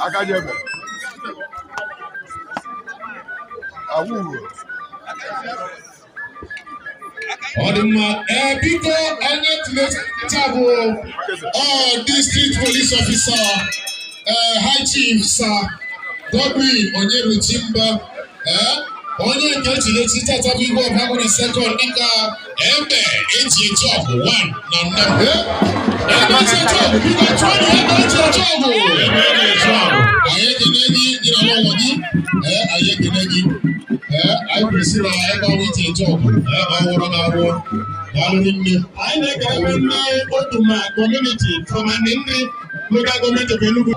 Akajebe. Biko onye table district police officer high chief sir Godwin onye Rutimba onye nke echileti tata bụ igwe ọba nwere second dịka Egbe eji job 1 na Anam. Egbe eji job biko chụọ na Egbe eji job. Anyị ekene gị dị na ụlọ gị anyị ekene gị anyị kwesịrị na ebe ọrụ iji job ọhụrụ na-arụ ọrụ nne. Anyị na-ekele nne Otuma community from ndị local government of Enugu.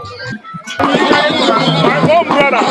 My home brother.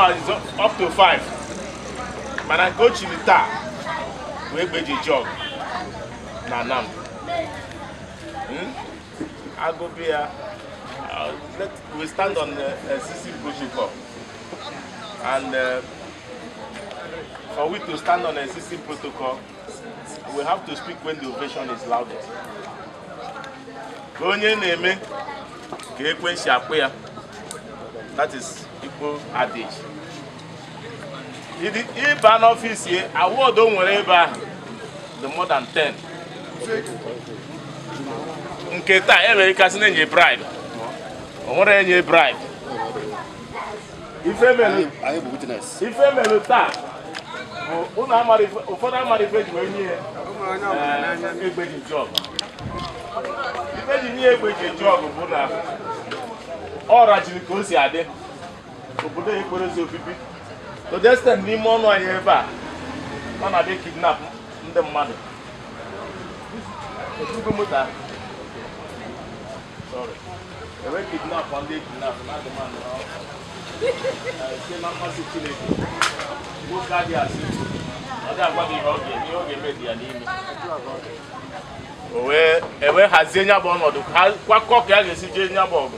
Is up to 5. Man, I coach in the tar. We Egbe job. Na Anam. I go be we stand on the CC protocol. And for we to stand on the CC protocol, we have to speak when the ovation is loudest. That is equal adage. If an office here, award don't wherever the more than 10. Nketa America send a bribe. Or any bribe. If I have witness. If I may ta, una manifest when you Egbe job. If I didn't Egbe job, or actually go see Ade. Obodo ekpere so pipi. To just stand ni mo no aye ba. Man na dey kidnap ndị mmadụ. Etugo mota. Sorry. Ewe kidnap and dey kidnap na the man now. Say na masi Chineke. Go carry us. Oda agwa dị oge, ni oge me dia n'ime. Owe ewe hazie nya bụ ọnọdụ. Kwakọ ka ya ga-esi je nya bụ ọgụ.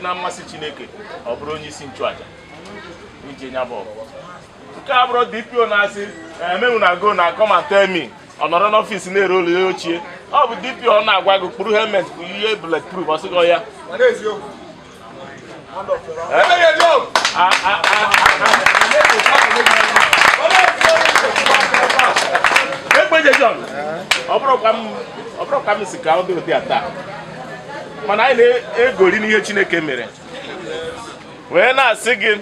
Na mmasị Chineke ọ bụrụ onye isi nchụaja ije nya bụ nke a bụrụ DPO na-asị emewu na go na come and tell me ọ nọrọ n'ọfịs na-ere olu ochie ọ bụ DPO ọ na-agwa gị kpụrụ helmet bụ ihe bulletproof ọ sịgọ ya Egbe John ọ bụrụ ka m si ka ọ dị ụdị ata mana anyị na-egori n'ihe Chineke mere wee na-asị gị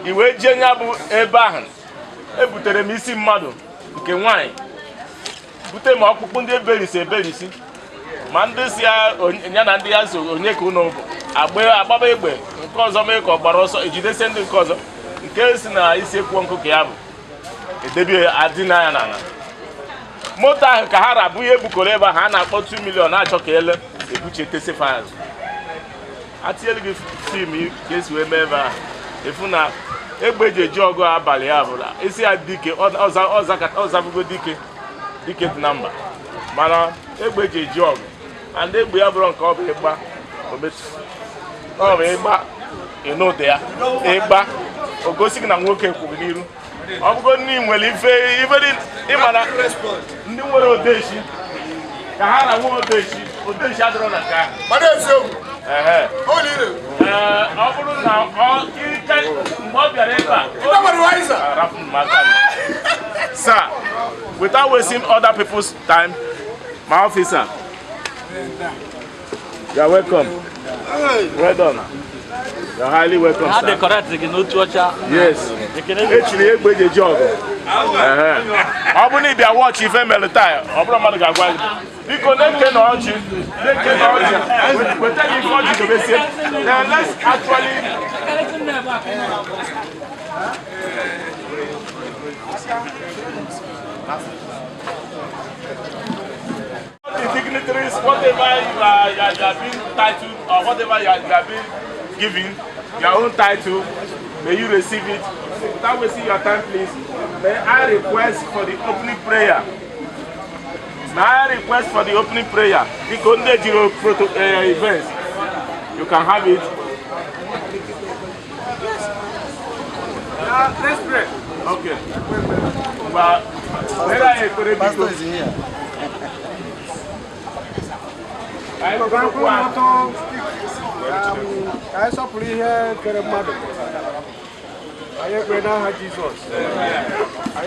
iwe jee nya bụ ebe ahụ ebutere m isi mmadụ nke nwaanyị bute ma ọkpụkpụ ndị eberisi ma ndị si ya na ndị ya so onye ka ụnụ bụ agbaba egbe nke ọzọ mee ka ọ gbara ọsọ ejidesi ndị nke ọzọ nke si na isi ekwuo nkụ ka ya bụ edebe adị n'anya n'ala moto ahụ ka ha rabụ ihe bukọrọ ebe ahụ a na-akpọ 2 million na-achọ ka ele ebuche tesifaz atinyere gị fim ka esi wee mee ebe ahụ efu na Egbe ji ọgụ abalị ya bụla isi ya dike ọzabugo dike dị na mba mana Egbe ji ọgụ and Egbe ya bụrụ nke ọ bụ ịgba ọ bụ ịgba ịnụde ya ịgba ogosi gị na nwoke kwuru n'iru ọ bụgo ndị nwere ife ịmana ndị nwere odeshi ka ha na nwe odeshi adịrọ na nke ahụ Sir, without wasting other people's time, my officer, you are welcome. Well done. You are highly welcome, sir. Yes. Actually, Egbe the job. I will need their watch if I'm a retire. Because they can urge you. They can urge you. We're telling you to be safe. Now let's actually. The dignitaries, whatever you are being titled or whatever you are being given, your own title, may you receive it. Without wasting your time, please. May I request for the opening prayer. May I request for the opening prayer. The Conde Giro events. You can have it. Let's pray. Okay. But where are you going to be? Pastor is here. I saw police here. I now Jesus. I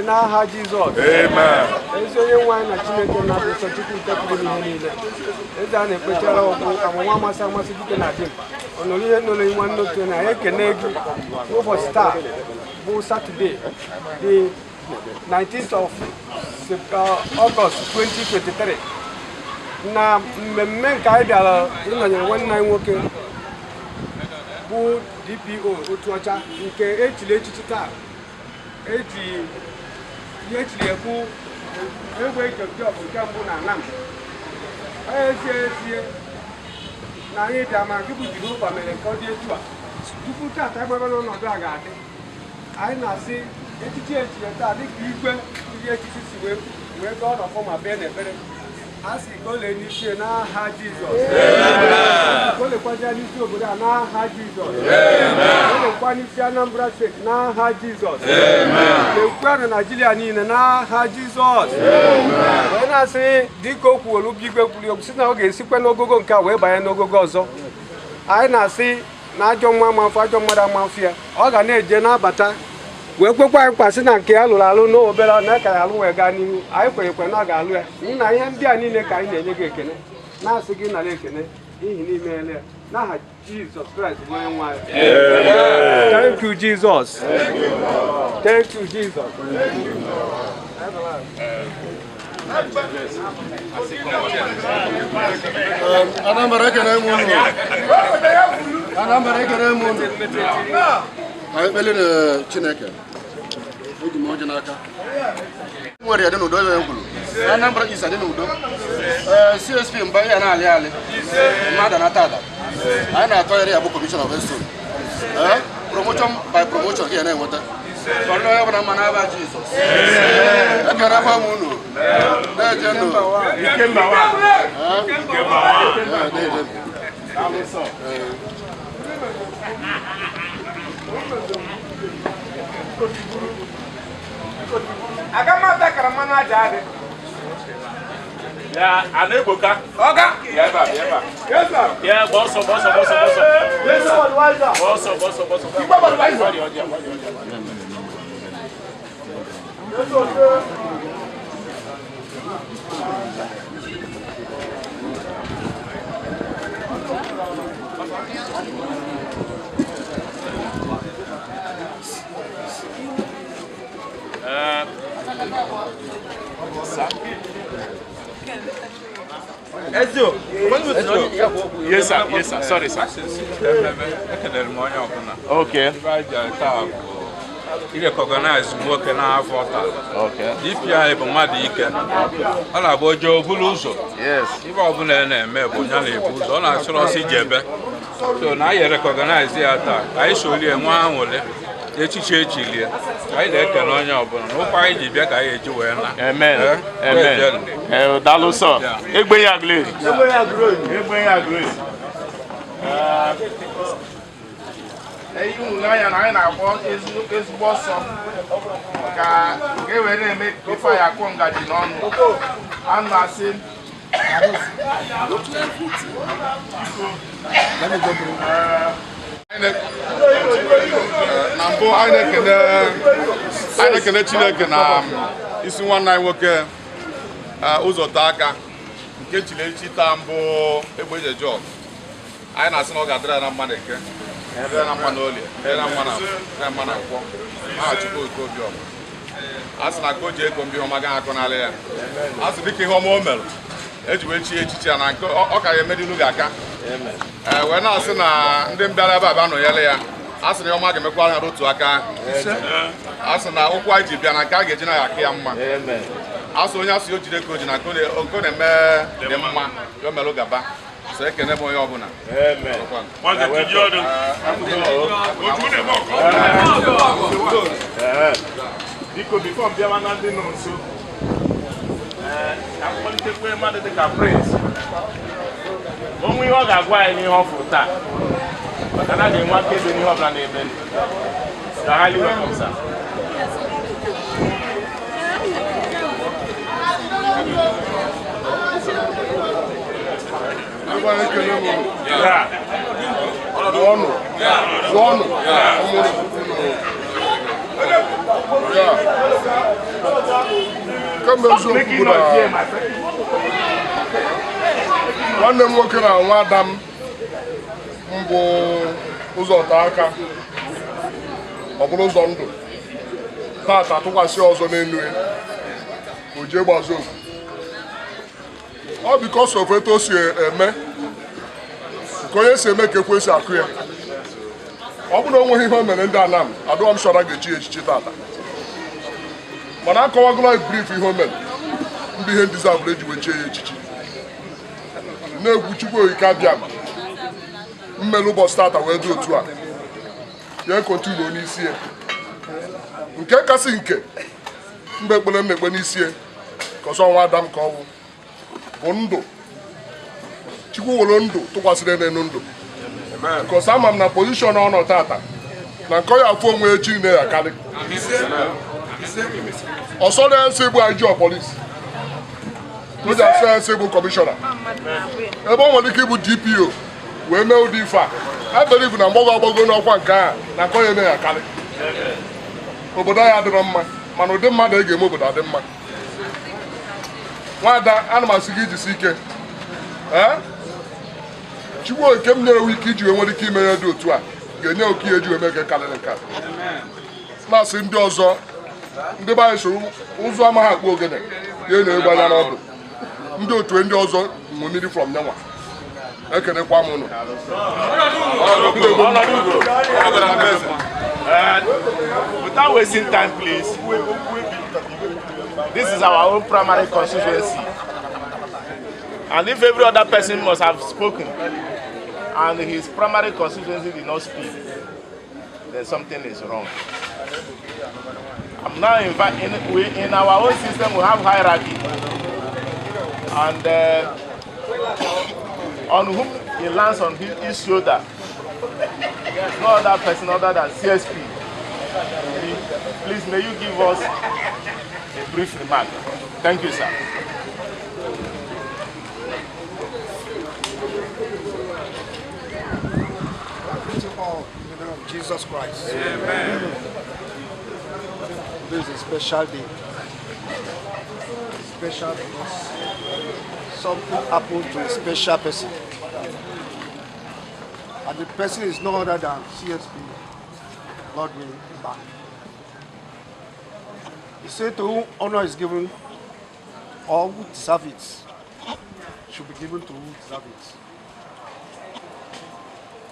now Jesus. Amen. And so you want to change the number so you can take the money. It's done a picture of one mass and mass you can have him. Only one note to I can over star. Saturday, the 19th of August 2023. Now, men Kaidala, one night working. DPO Utuacha, nke echile echichi taa eji echile ekwu egbe job nke mbụ na Anam ezie na anyị bịa ma tupu jiri ụba mere nke ọ dị etu a tupu taata egbebe n'ọnọdụ a ga-adị anyị na-asị echichi echile taa dịka igwe ihe echichi si wee gaa ọnọfọ ma bee n'ebere Asi kole n'isi n'aha Jizọs. Kole kwaja n'isi obodo a n'aha Jizọs. Kole kwa n'isi Anambra Steeti n'aha Jizọs. Lekwa na Nigeria niile n'aha Jizọs. Wee na-asị dịka okwu olu bigwe kwuru okwu si na ọ ga-esikwa n'ogogo nke a wee banye n'ogogo ọzọ. Anyị na-asị na ajọ mma amafọ ajọ mmadụ amafọ ya ọ ga na-eje n'abata wee kwekwa anyị kwasị na nke ya lụrụ alụ n'obere na ka ya alụ wee gaa n'ihu anyị kwerekwe na ọ ga-alụ ya nna ihe ndị a niile ka anyị na-enye gị ekene na-asị gị nara ekene n'ihi n'ime ele ya n'aha Jizọs Kraịst bụ onye nwe anyị. Thank you Jesus. Thank you Jesus. Anambra ekene mụ Anambra ekene mụ anyị kpele na Chineke oji m ọjị n'aka nwere ya dị n'udo ya kwuru Anambra isa dị n'udo CSP mba ya na-alị alị mmadụ na tada anyị na-atọ ya bụ Commission of Eston promotion by promotion ka ya na-enweta ọnụ ya bụ na mma n'aba Jizọs ekere gwa m unu na-eje ndụ ike mbawa Agamata karamana jade. Ya, aneboka. Oga. Yeba. Yes sir. Yeah, boss. Yes sir, advisor. Boss. Iba advisor. Yes sir. Sorry sir. Okay. He recognized work and half water. Okay. If you have a Madike, all about Joe Buluso. Yes. If I open a Mebonale, all I saw see Jebe. So now you recognize the attack. I show you one will let you change it. I can on your bone. No fight, you back. I do. Amen. Daluso. Egbe agree. You na na-akpọ ezigbo ọsọ ka e were eme ife ya kwọ ngaji n'ọnụ a na-asị Na mbụ anyị na-ekene Chineke na isi nwanne anyị nwoke ụzọ taa aka nke chilechi taa mbụ Egbe Jọb. Anyị na-asị na ọ ga-adịrị na mma na Eke, dịrị na mma na Olie, dịrị na mma na Nkwọ. Aha Chukwu Oke Obiọma. A sị na ka o ji ego mbi ọma gaghị akọ n'ala ya. A sị dịka ihe ọma o mere eji wee chie echichi ya na nke ọ ka ya emedilu ga-aka. Wee na-asị na ndị mbịara ebe a bịa nọnyere ya, a sị na ọma ga-emekwa ya n'otu aka. A sị na ụkwụ anyị ji bịa na nke a ga-eji na ya aka ya mma. A sị onye asị o jide ka o ji na nke ọ na-eme dị mma ya o melụ gaba. So ekene m onye ọbụla. Biko bifo mbịawa na ndị nọ nso ka mkpọlitekwe mmadụ dịka Prince onwe ihe ọ ga-agwa anyị n'ihe ọ fụrụ taa maka na ga-enwe aka ebe n'ihe ọbụla na-eme ka ha liwe ọsa nwanne m nwoke na nwa Adam mbụ ụzọ taa aka ọ bụrụ ụzọ ndụ tata tụkwasị ọzọ n'elu ya o jee gbazo ọ because of etu o si eme nke onye si eme ka ekwesị akụ ya ọ bụrụ na o nweghị ihe o mere ndị Anam adịghị m shọra ga-echi echichi tata mana akọwagoro brief ihe o mere ndị ihe ndị zabụrụ eji wechie ya echichi na-egwu Chukwu Okike abịa mmelụ ụbọchị tata wee dị otu a ya kontinu n'isi ya nke kasị nke mgbe ekpere mmekpe n'isi ya ka ọzọ nwa Adam ka ọ bụ ndụ Chukwu were ndụ tụkwasịrị n'elu ndụ because ama m na pozishọn ọ nọ tata na nke ọ ya afụ onwe echi na ya karị ọsọ na-esi bụ IG polisi o ji asọ esi bụ kọmishọna ebe ọ nwere ike ịbụ DPO wee mee ụdị ife a believe na mgbago n'ọkwa nke a na nke onye na ya karị obodo anyị adịrọ mma mana ụdị mmadụ ga-eme obodo adị mma nwada ana m asị gị ijisi ike Chukwu Okike m nyere ike iji nwere ike ime ya dị otu a ga-enye oke ihe ji wee mee ka karịrị nke a na-asị ndị ọzọ ndị be anyị soro ụzọ amaghị akpụ ogene ya na-egbe anya n'ọdụ ndị otu ndị ọzọ mmiri from nyanwa ekenekwa m ụnụ without wasting time, please. This is our own primary constituency, and if every other person must have spoken and his primary constituency did not speak, then something is wrong. I'm now in our own system we have hierarchy, and on whom it lands on his shoulder, there's no other person other than CSP. Please, may you give us a brief remark. Thank you, sir. In the name of Jesus Christ. Amen. This is a special day. Special because something happened to a special person. And the person is no other than CSP GODWIN. He said to whom honor is given, or who deserve it, should be given to who deserve it.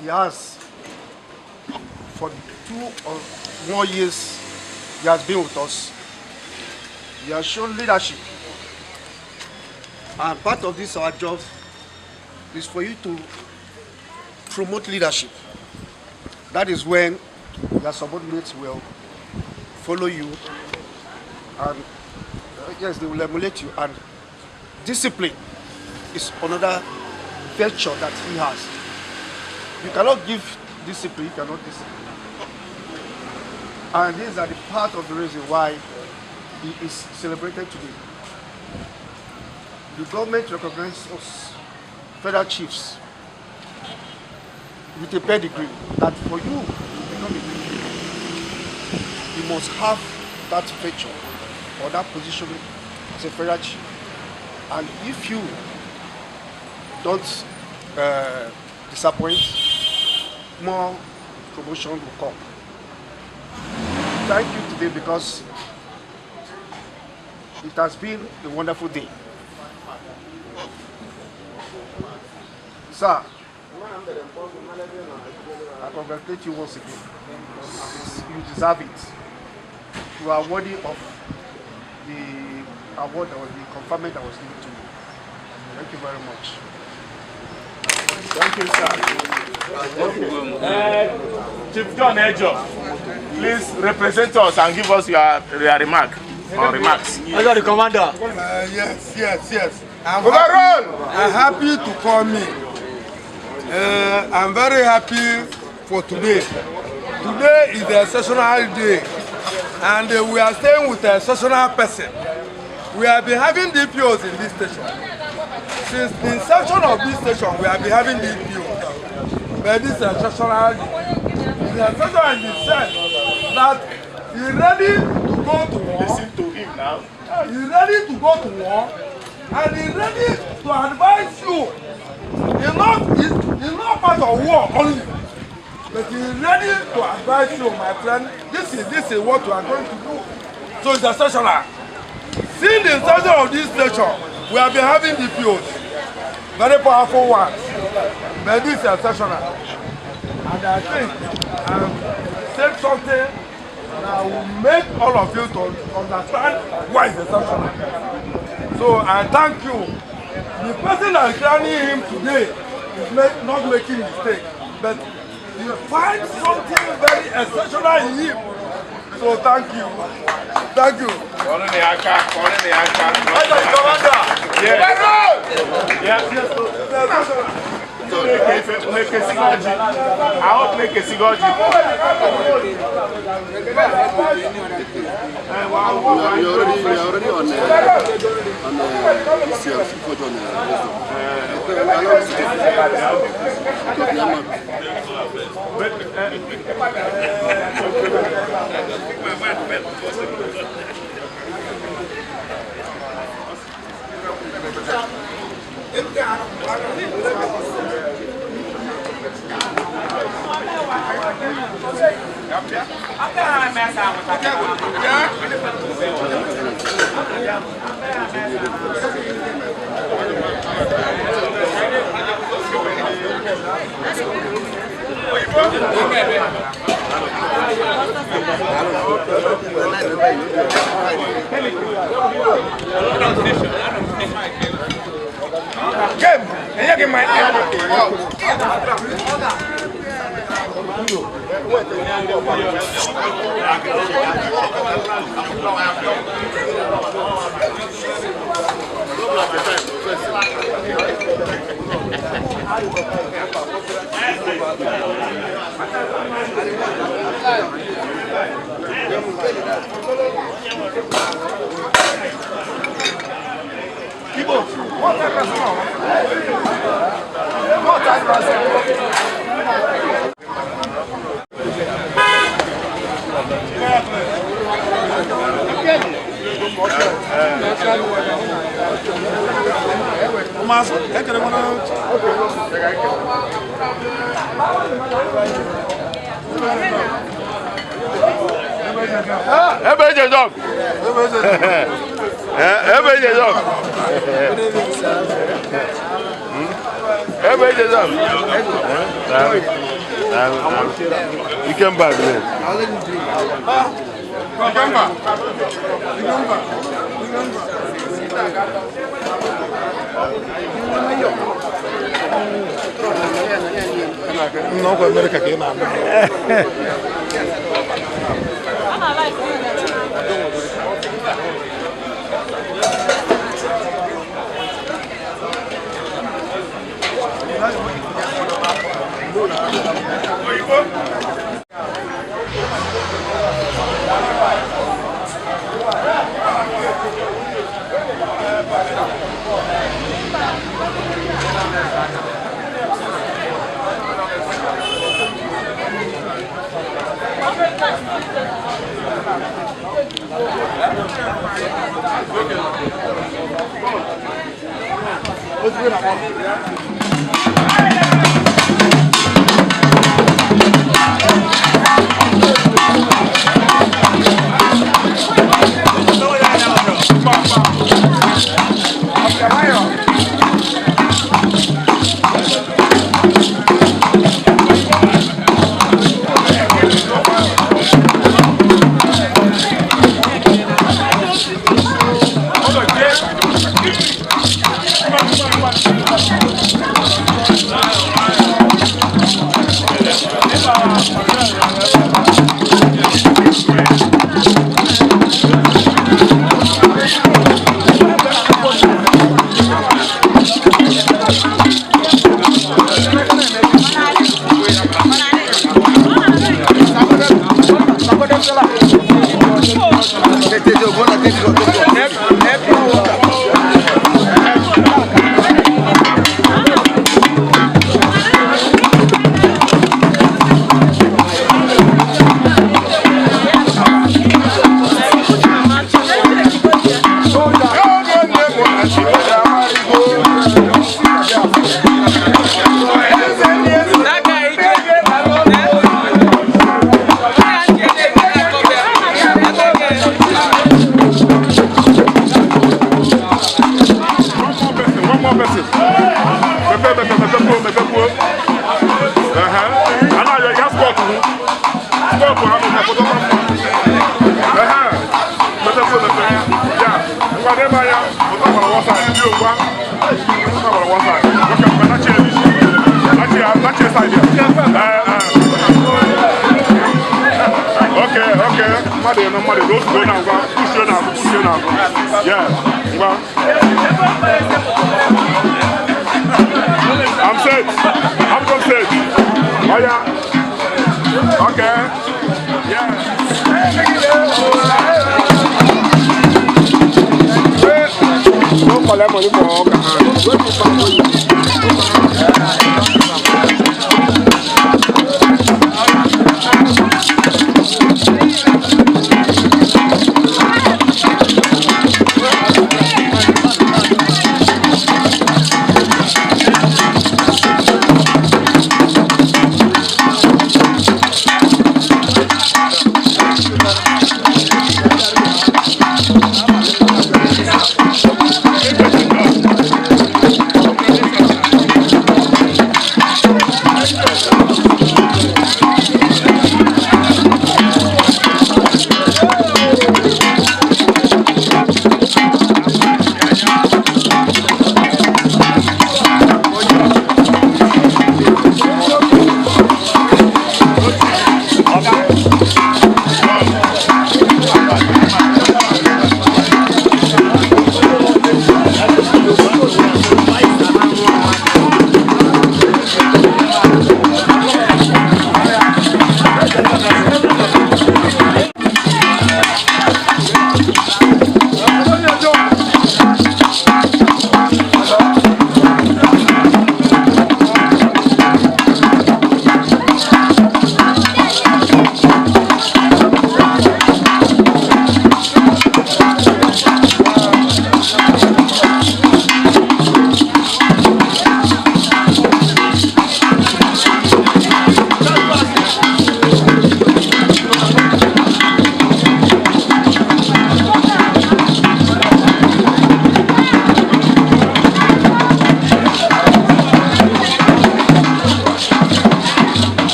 He has, for 2 or more years, he has been with us. He has shown leadership. And part of this, our job, is for you to promote leadership. That is when your subordinates will follow you, and yes, they will emulate you. And discipline is another virtue that he has. You cannot give discipline, you cannot discipline. And these are the part of the reason why he is celebrated today. the government recognizes us, federal chiefs, with a pedigree that for you to become a PDP, you must have that feature or that position as a federal chief. And if you don't disappoint, more promotion will come. Thank you today because it has been a wonderful day. Sir, I congratulate you once again. You deserve it. You are worthy of the award or the conferment that was given to you. Thank you very much. Thank you, sir. Chief John Ejo, please represent us and give us your remarks. I got the commander. Yes. I'm happy to come in. I'm very happy for today. Today is a sessional day, and we are staying with a sessional person. We have been having DPOs in this station. Since the inception of this station, we have been having DPOs. But this is a sessional day. It's a sessional in the sense that he's ready to go to war. Listen to him now. He's ready to go to war, and he's ready to advise you. He's not part of war only, but he's ready to advise you, my friend. This is what we are going to do. So it's a sessional. Since the inception of this station, we have been having DPOs, very powerful ones. But this is a sessional. And I think I've said something that will make all of you to understand why it's a sessional. So I thank you. The person that is crowning him today is not making mistake, but you find something very exceptional in him. So thank you. Thank you. You're already on You came back then. No, con América que nada. I'm set. I'm going set. Oh yeah. Okay. Yeah. Don't collect money for all.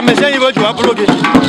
Message you want to upload it.